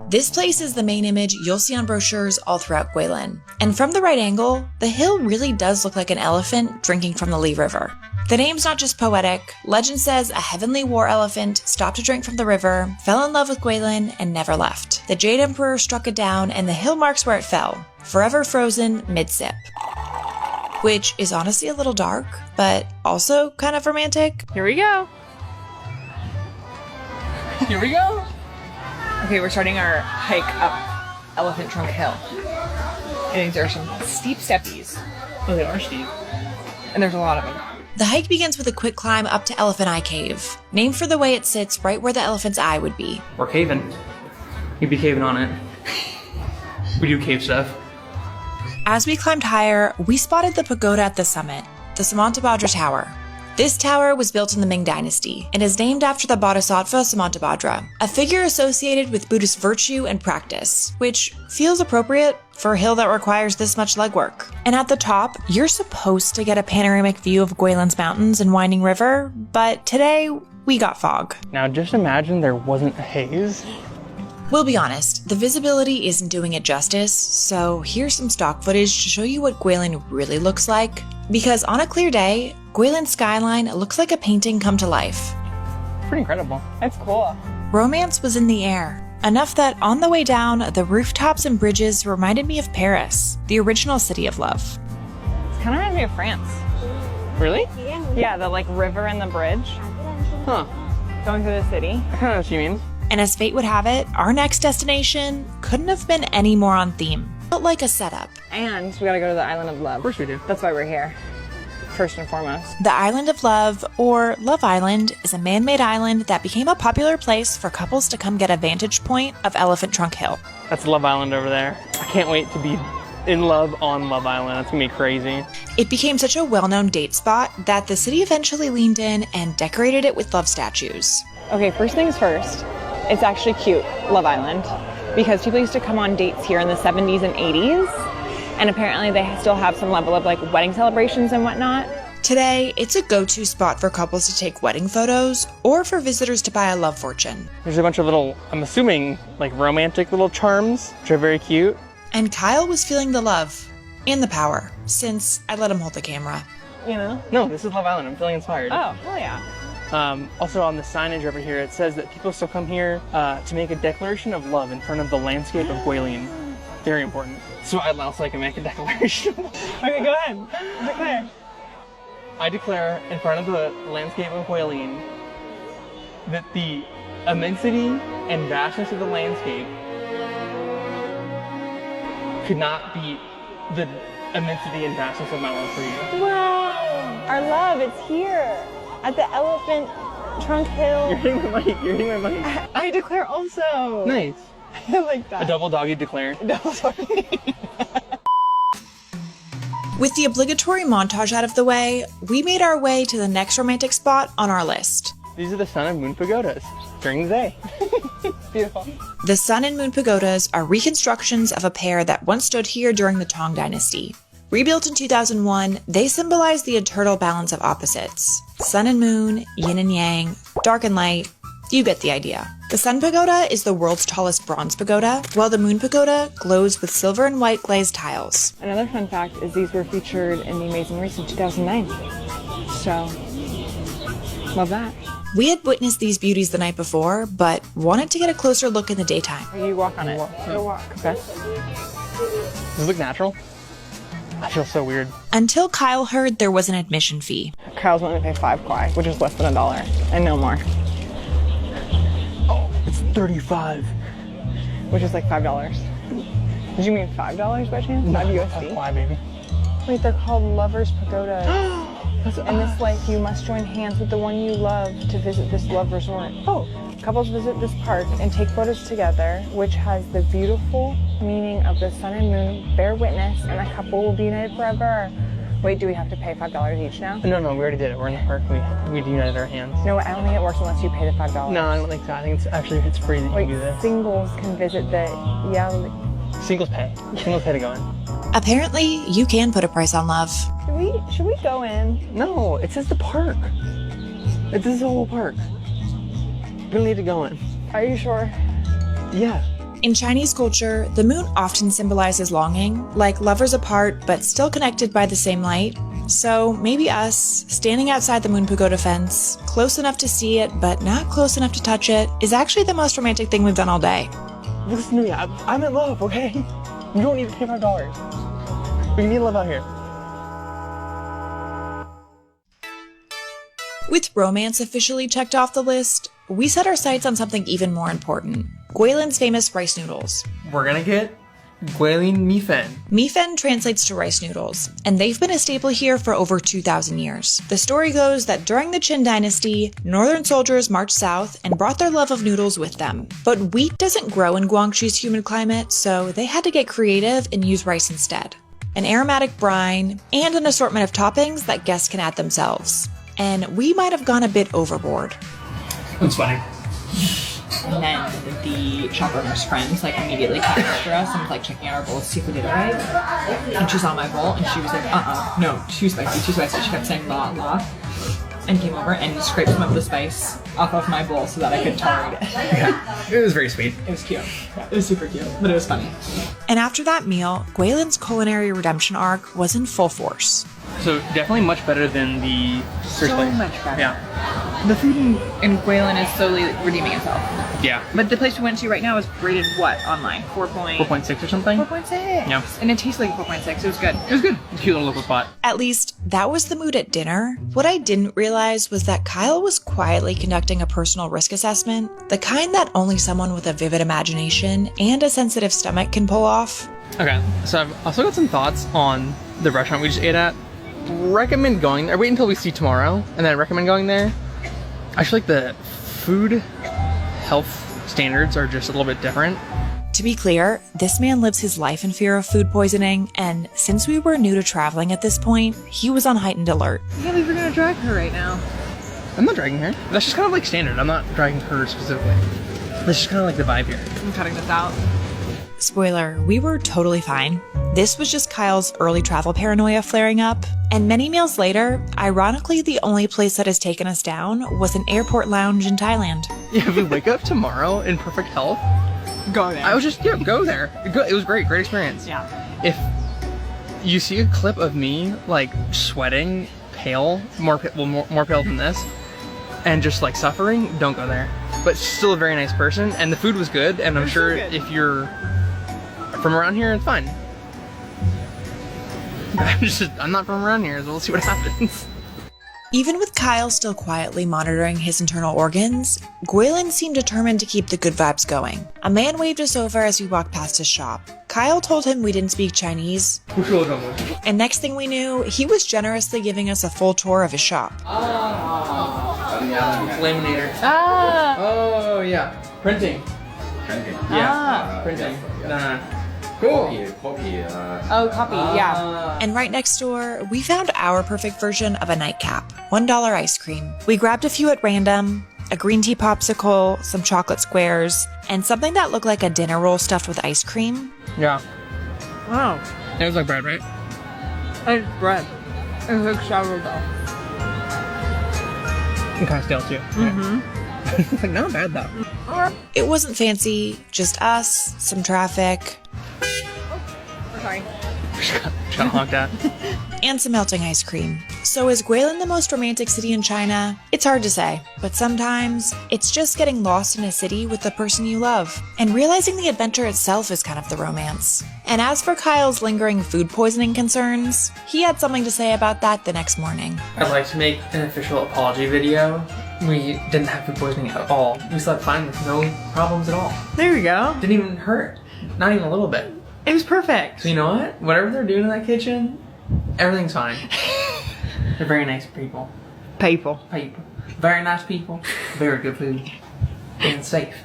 This place is the main image you'll see on brochures all throughout Guilin. And from the right angle, the hill really does look like an elephant drinking from the Lee River. The name's not just poetic. Legend says a heavenly war elephant stopped to drink from the river, fell in love with Guilin, and never left. The Jade Emperor struck it down, and the hill marks where it fell, forever frozen mid-sip. Which is honestly a little dark, but also kind of romantic. Here we go. Here we go. Okay, we're starting our hike up Elephant Trunk Hill. And there are some steep steppies. Oh, they are steep. And there's a lot of them. The hike begins with a quick climb up to Elephant Eye Cave, named for the way it sits right where the elephant's eye would be. We're caving. You'd be caving on it. We do cave stuff. As we climbed higher, we spotted the pagoda at the summit, the Samantabhadra Tower. This tower was built in the Ming Dynasty and is named after the Bodhisattva Samantabhadra, a figure associated with Buddhist virtue and practice, which feels appropriate for a hill that requires this much legwork. And at the top, you're supposed to get a panoramic view of Guilin's mountains and winding river, but today we got fog. Now just imagine there wasn't a haze. We'll be honest, the visibility isn't doing it justice, so here's some stock footage to show you what Guilin really looks like. Because on a clear day, Guilin's skyline looks like a painting come to life. Pretty incredible. That's cool. Romance was in the air, enough that on the way down, the rooftops and bridges reminded me of Paris, the original city of love. It kind of reminds me of France. Really? Yeah, the river and the bridge. Huh. Going through the city. I kind of know what you mean. And as fate would have it, our next destination couldn't have been any more on theme. Felt like a setup. And we gotta go to the Island of Love. Of course we do. That's why we're here, first and foremost. The Island of Love, or Love Island, is a man-made island that became a popular place for couples to come get a vantage point of Elephant Trunk Hill. That's Love Island over there. I can't wait to be in love on Love Island. That's gonna be crazy. It became such a well-known date spot that the city eventually leaned in and decorated it with love statues. Okay, first things first. It's actually cute, Love Island, because people used to come on dates here in the 70s and 80s, and apparently they still have some level of wedding celebrations and whatnot. Today, it's a go-to spot for couples to take wedding photos or for visitors to buy a love fortune. There's a bunch of little, I'm assuming, romantic little charms, which are very cute. And Kyle was feeling the love and the power, since I let him hold the camera. You know? No, this is Love Island. I'm feeling inspired. Oh, hell yeah. Also on the signage over here, it says that people still come here to make a declaration of love in front of the landscape of Guilin. Very important. So I'd also like to make a declaration. Okay, go ahead. Declare. I declare in front of the landscape of Guilin that the immensity and vastness of the landscape could not beat the immensity and vastness of my love for you. Wow! Our love, it's here at the Elephant Trunk Hill. You're hitting my mic. You're hitting my mic. I declare also. Nice. I like that. A double doggy declare. Double doggy. With the obligatory montage out of the way, we made our way to the next romantic spot on our list. These are the sun and moon pagodas during the day. Beautiful. The Sun and Moon Pagodas are reconstructions of a pair that once stood here during the Tang Dynasty. Rebuilt in 2001, they symbolize the eternal balance of opposites. Sun and moon, yin and yang, dark and light. You get the idea. The Sun Pagoda is the world's tallest bronze pagoda, while the Moon Pagoda glows with silver and white glazed tiles. Another fun fact is these were featured in The Amazing Race in 2009. So, love that. We had witnessed these beauties the night before, but wanted to get a closer look in the daytime. You walk on it. Go walk. Okay. Does it look natural? I feel so weird. Until Kyle heard there was an admission fee. Kyle's willing to pay 5 kwai, which is less than $1, and no more. Oh, it's 35. Which is $5. Did you mean $5 by chance? No, 5 USD? Why, baby? Wait, they're called Lovers Pagodas. In this life, you must join hands with the one you love to visit this love resort. Oh. Couples visit this park and take photos together, which has the beautiful meaning of the sun and moon bear witness, and the couple will be united forever. Wait, do we have to pay $5 each now? No, we already did it. We're in the park. We united our hands. No, I don't think it works unless you pay the $5. No, I don't think so. I think it's free that you do this. Singles can visit the Singles pay. Singles pay to go in. Apparently, you can put a price on love. Should we go in? No, it says the park. This is the whole park. We don't need to go in. Are you sure? Yeah. In Chinese culture, the moon often symbolizes longing, like lovers apart but still connected by the same light. So maybe us, standing outside the moon pagoda fence, close enough to see it but not close enough to touch it, is actually the most romantic thing we've done all day. Listen to me, I'm in love, okay? You don't need to pay $5. We need to live out here. With romance officially checked off the list, we set our sights on something even more important: Guilin's famous rice noodles. We're gonna get Guilin mifen. Mifen translates to rice noodles, and they've been a staple here for over 2,000 years. The story goes that during the Qin dynasty, northern soldiers marched south and brought their love of noodles with them. But wheat doesn't grow in Guangxi's humid climate, so they had to get creative and use rice instead. An aromatic brine, and an assortment of toppings that guests can add themselves. And we might have gone a bit overboard. It's funny. And then the shop owner's friends immediately came after us and was checking out our bowls to see if we did it right. And she saw my bowl and she was like, no, too spicy, too spicy. She kept saying la, la. And came over and scraped some of the spice off of my bowl so that I could tolerate it. Yeah, it was very sweet. It was cute. Yeah, it was super cute, but it was funny. And after that meal, Guilin's culinary redemption arc was in full force. So definitely much better than the first place. So much better. Yeah. The food in Guilin is slowly redeeming itself. Yeah. But the place we went to right now is rated what online? 4.6 or something? 4.6. Yeah. And it tastes like 4.6. It was good. It was good. It's a cute little local spot. At least, that was the mood at dinner. What I didn't realize was that Kyle was quietly conducting a personal risk assessment, the kind that only someone with a vivid imagination and a sensitive stomach can pull off. Okay, so I've also got some thoughts on the restaurant we just ate at. Recommend going there. Wait until we see tomorrow, and then recommend going there. I feel like the food health standards are just a little bit different. To be clear, this man lives his life in fear of food poisoning, and since we were new to traveling at this point, he was on heightened alert. I can't believe we're gonna drag her right now. I'm not dragging her. That's just kind of standard. I'm not dragging her specifically. That's just kind of the vibe here. I'm cutting this out. Spoiler, we were totally fine. This was just Kyle's early travel paranoia flaring up, and many meals later, ironically the only place that has taken us down was an airport lounge in Thailand. Yeah, if we wake up tomorrow in perfect health, Go there. I was just, go there. It was great experience. Yeah. If you see a clip of me, sweating, pale, more pale than this, and just, suffering, don't go there. But still a very nice person, and the food was good, and I'm sure if you're from around here, it's fine. I'm not from around here, so we'll see what happens. Even with Kyle still quietly monitoring his internal organs, Guilin seemed determined to keep the good vibes going. A man waved us over as we walked past his shop. Kyle told him we didn't speak Chinese, and next thing we knew, he was generously giving us a full tour of his shop. Laminator. Ah! Oh, yeah. Printing. Yeah. Printing. Cool. Oh, copy, yeah. And right next door, we found our perfect version of a nightcap, $1 ice cream. We grabbed a few at random, a green tea popsicle, some chocolate squares, and something that looked like a dinner roll stuffed with ice cream. Yeah. Wow. It was like bread, right? It's bread. It's like sourdough. And kind of stale too. Mm-hmm. Not bad though. It wasn't fancy, just us, some traffic, Sorry. Just got honked at. and some melting ice cream. So is Guilin the most romantic city in China? It's hard to say, but sometimes it's just getting lost in a city with the person you love, and realizing the adventure itself is kind of the romance. And as for Kyle's lingering food poisoning concerns, he had something to say about that the next morning. I'd like to make an official apology video. We didn't have food poisoning at all. We slept fine with no problems at all. There we go. Didn't even hurt. Not even a little bit. It was perfect. So you know what? Whatever they're doing in that kitchen, everything's fine. They're very nice people. People. Very nice people. Very good food. And safe.